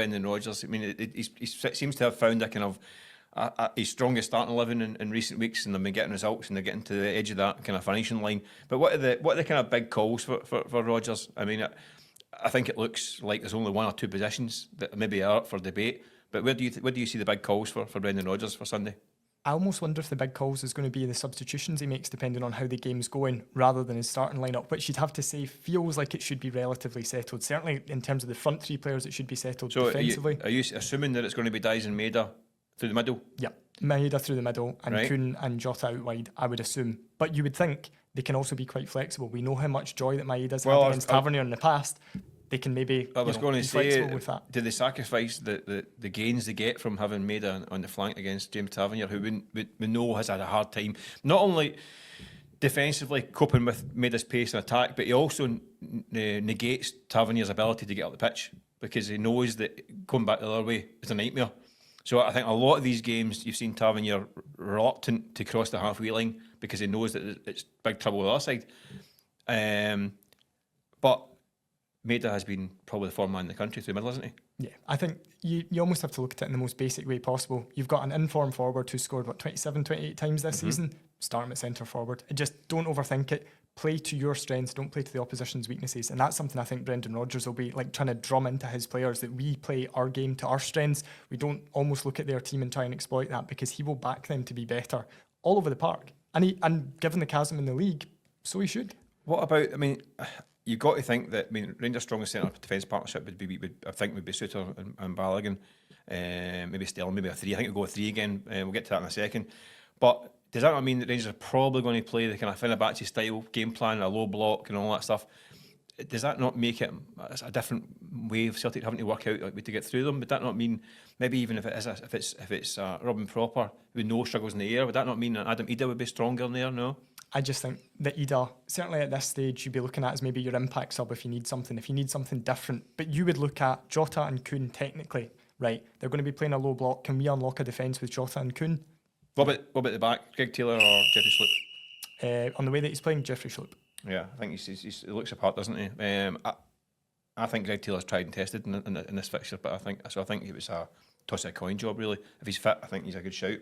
Brendan Rodgers. I mean, he seems to have found a kind of his strongest starting 11 in recent weeks, and they've been getting results, and they're getting to the edge of that kind of finishing line. But what are the kind of big calls for Rodgers? I mean, I think it looks like there's only one or two positions that maybe are up for debate. But where do you see the big calls for Brendan Rodgers for Sunday? I almost wonder if the big calls is going to be the substitutions he makes depending on how the game's going rather than his starting lineup, which you'd have to say feels like it should be relatively settled. Certainly in terms of the front three players, it should be settled defensively. Are you assuming that it's going to be Diaz and Maeda through the middle? Yeah, Maeda through the middle and Right. Kuhn and Jota out wide, I would assume. But you would think they can also be quite flexible. We know how much joy that Maeda's had against Tavernier in the past. They can maybe I was going to be say, flexible with that. do they sacrifice the gains they get from having Maeda on the flank against James Tavernier, who we know has had a hard time, not only defensively coping with Maeda's pace and attack, but he also negates Tavernier's ability to get up the pitch because he knows that going back the other way is a nightmare. So I think a lot of these games you've seen Tavernier reluctant to cross the halfway line because he knows that it's big trouble on the other side. But Maeda has been probably the form man in the country through the middle, hasn't he? Yeah, I think you almost have to look at it in the most basic way possible. You've got an informed forward who scored, 27, 28 times this season? Start him at centre forward. Just don't overthink it. Play to your strengths, don't play to the opposition's weaknesses. And that's something I think Brendan Rodgers will be like trying to drum into his players, that we play our game to our strengths. We don't almost look at their team and try and exploit that, because he will back them to be better all over the park. And given the chasm in the league, so he should. What about, I mean, you've got to think that, I mean, Rangers' strongest centre defence partnership would be Suter and Balogun, maybe Stelling, maybe a three. I think we'll go with three again. We'll get to that in a second. But does that not mean that Rangers are probably going to play the kind of Fenerbahce style game plan, a low block and all that stuff? Does that not make it a different way of Celtic having to work out to get through them? Would that not mean maybe even if it's Robin Proper with no struggles in the air, would that not mean that Adam Ida would be stronger in there? No. I just think that Ida, certainly at this stage, you'd be looking at as maybe your impact sub if you need something different. But you would look at Jota and Kuhn technically, right? They're going to be playing a low block. Can we unlock a defence with Jota and Kuhn? What about the back? Greg Taylor or Jeffrey Sloop? On the way that he's playing, Jeffrey Sloop. Yeah, I think he looks apart, doesn't he? I think Greg Taylor's tried and tested in this fixture, but I think it was a toss of a coin job really. If he's fit, I think he's a good shout.